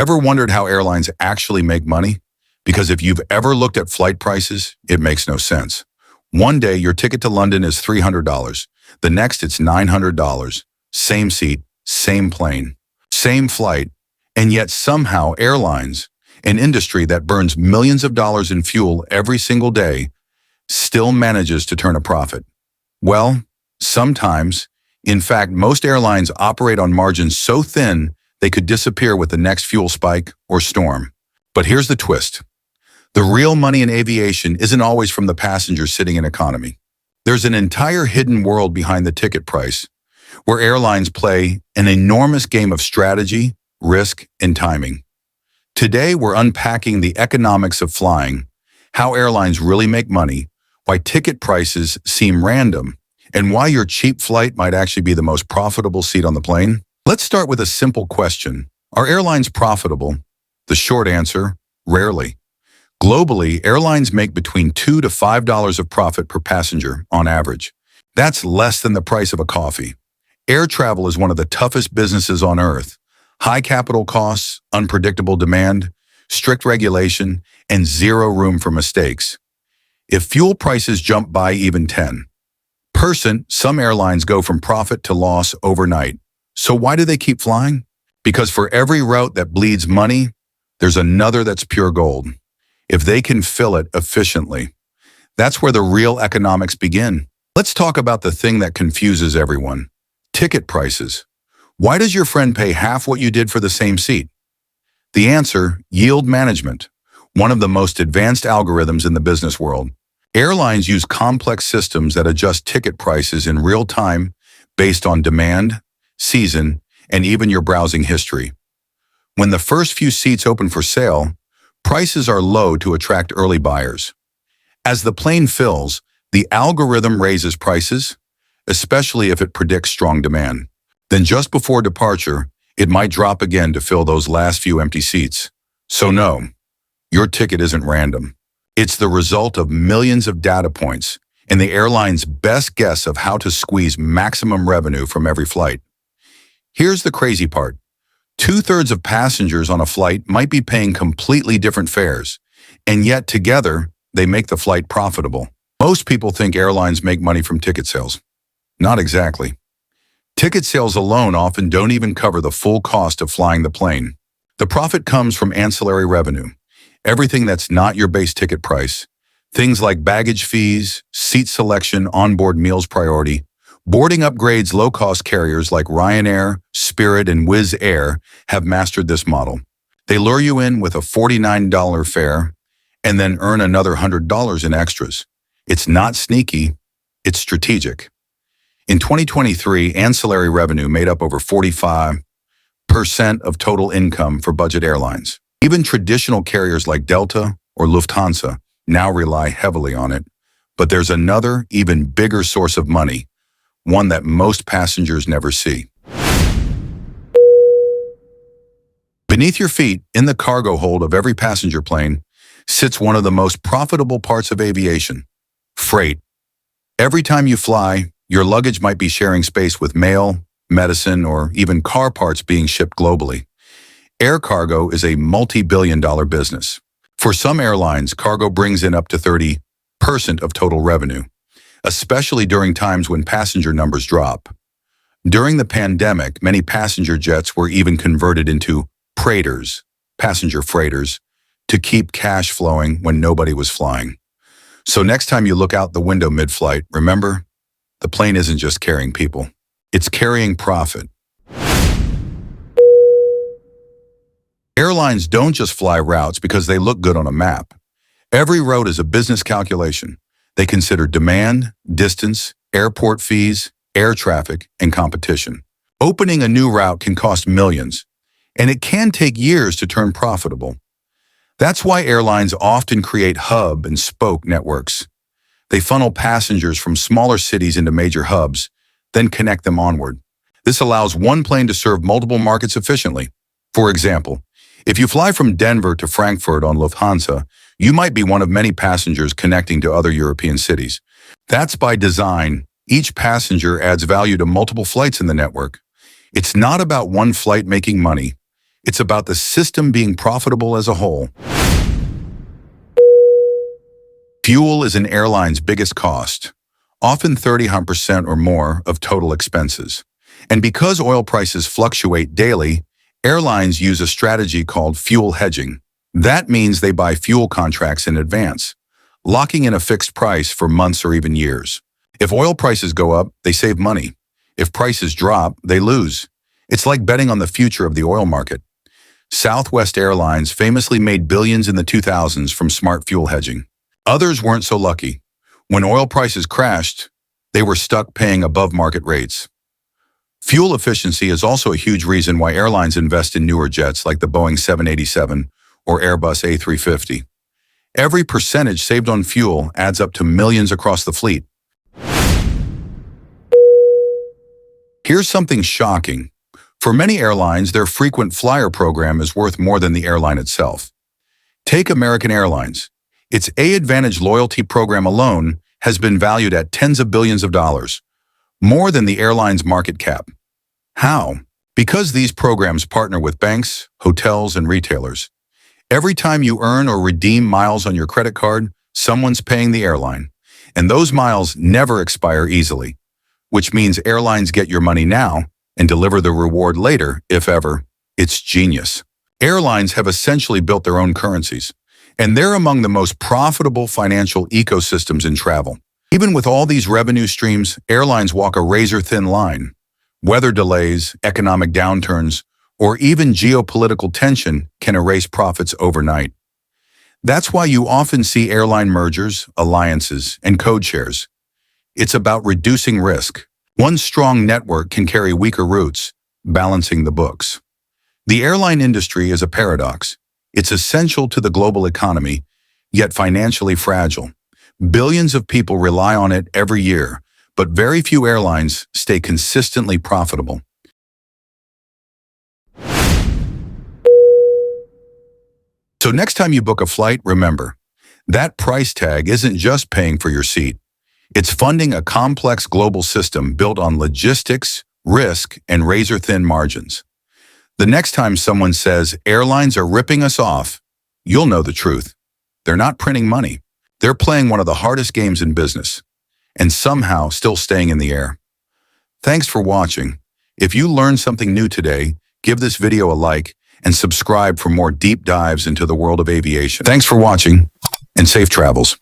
Ever wondered how airlines actually make money? Because if you've ever looked at flight prices, it makes no sense. One day, your ticket to London is $300. The next, it's $900. Same seat, same plane, same flight. And yet somehow airlines, an industry that burns millions of dollars in fuel every single day, still manages to turn a profit. Well, sometimes. In fact, most airlines operate on margins so thin they could disappear with the next fuel spike or storm. But here's the twist. The real money in aviation isn't always from the passengers sitting in economy. There's an entire hidden world behind the ticket price, where airlines play an enormous game of strategy, risk, and timing. Today, we're unpacking the economics of flying, how airlines really make money, why ticket prices seem random, and why your cheap flight might actually be the most profitable seat on the plane. Let's start with a simple question. Are airlines profitable? The short answer, rarely. Globally, airlines make between $2 to $5 of profit per passenger on average. That's less than the price of a coffee. Air travel is one of the toughest businesses on earth. High capital costs, unpredictable demand, strict regulation, and zero room for mistakes. If fuel prices jump by even 10%, some airlines go from profit to loss overnight. So why do they keep flying? Because for every route that bleeds money, there's another that's pure gold. If they can fill it efficiently, that's where the real economics begin. Let's talk about the thing that confuses everyone. Ticket prices. Why does your friend pay half what you did for the same seat? The answer, yield management, one of the most advanced algorithms in the business world. Airlines use complex systems that adjust ticket prices in real time based on demand, season, and even your browsing history. When the first few seats open for sale, prices are low to attract early buyers. As the plane fills, the algorithm raises prices, especially if it predicts strong demand. Then just before departure, it might drop again to fill those last few empty seats. So no, your ticket isn't random. It's the result of millions of data points and the airline's best guess of how to squeeze maximum revenue from every flight. Here's the crazy part. 2/3 of passengers on a flight might be paying completely different fares, and yet together, they make the flight profitable. Most people think airlines make money from ticket sales. Not exactly. Ticket sales alone often don't even cover the full cost of flying the plane. The profit comes from ancillary revenue, everything that's not your base ticket price. Things like baggage fees, seat selection, onboard meals priority, boarding upgrades. Low-cost carriers like Ryanair, Spirit, and Wizz Air have mastered this model. They lure you in with a $49 fare and then earn another $100 in extras. It's not sneaky, it's strategic. In 2023, ancillary revenue made up over 45% of total income for budget airlines. Even traditional carriers like Delta or Lufthansa now rely heavily on it. But there's another, even bigger source of money, one that most passengers never see. Beneath your feet, in the cargo hold of every passenger plane, sits one of the most profitable parts of aviation: freight. Every time you fly, your luggage might be sharing space with mail, medicine, or even car parts being shipped globally. Air cargo is a multi-billion-dollar business. For some airlines, cargo brings in up to 30% of total revenue, especially during times when passenger numbers drop. During the pandemic, many passenger jets were even converted into freighters, passenger freighters, to keep cash flowing when nobody was flying. So next time you look out the window mid-flight, remember, the plane isn't just carrying people, it's carrying profit. Airlines don't just fly routes because they look good on a map. Every route is a business calculation. They consider demand, distance, airport fees, air traffic, and competition. Opening a new route can cost millions, and it can take years to turn profitable. That's why airlines often create hub and spoke networks. They funnel passengers from smaller cities into major hubs, then connect them onward. This allows one plane to serve multiple markets efficiently. For example, if you fly from Denver to Frankfurt on Lufthansa, you might be one of many passengers connecting to other European cities. That's by design. Each passenger adds value to multiple flights in the network. It's not about one flight making money. It's about the system being profitable as a whole. Fuel is an airline's biggest cost, often 30% or more of total expenses. And because oil prices fluctuate daily, airlines use a strategy called fuel hedging. That means they buy fuel contracts in advance, locking in a fixed price for months or even years. If oil prices go up, they save money. If prices drop, they lose. It's like betting on the future of the oil market. Southwest Airlines famously made billions in the 2000s from smart fuel hedging. Others weren't so lucky. When oil prices crashed, they were stuck paying above market rates. Fuel efficiency is also a huge reason why airlines invest in newer jets like the Boeing 787 or Airbus A350. Every percentage saved on fuel adds up to millions across the fleet. Here's something shocking. For many airlines, their frequent flyer program is worth more than the airline itself. Take American Airlines. Its AAdvantage loyalty program alone has been valued at tens of billions of dollars, more than the airline's market cap. How? Because these programs partner with banks, hotels, and retailers. Every time you earn or redeem miles on your credit card, someone's paying the airline. And those miles never expire easily, which means airlines get your money now and deliver the reward later, if ever. It's genius. Airlines have essentially built their own currencies, and they're among the most profitable financial ecosystems in travel. Even with all these revenue streams, airlines walk a razor-thin line. Weather delays, economic downturns, or even geopolitical tension can erase profits overnight. That's why you often see airline mergers, alliances, and code shares. It's about reducing risk. One strong network can carry weaker routes, balancing the books. The airline industry is a paradox. It's essential to the global economy, yet financially fragile. Billions of people rely on it every year, but very few airlines stay consistently profitable. So next time you book a flight, remember, that price tag isn't just paying for your seat. It's funding a complex global system built on logistics, risk, and razor-thin margins. The next time someone says airlines are ripping us off, you'll know the truth. They're not printing money. They're playing one of the hardest games in business, and somehow still staying in the air. Thanks for watching. If you learned something new today, give this video a like and subscribe for more deep dives into the world of aviation. Thanks for watching, and safe travels.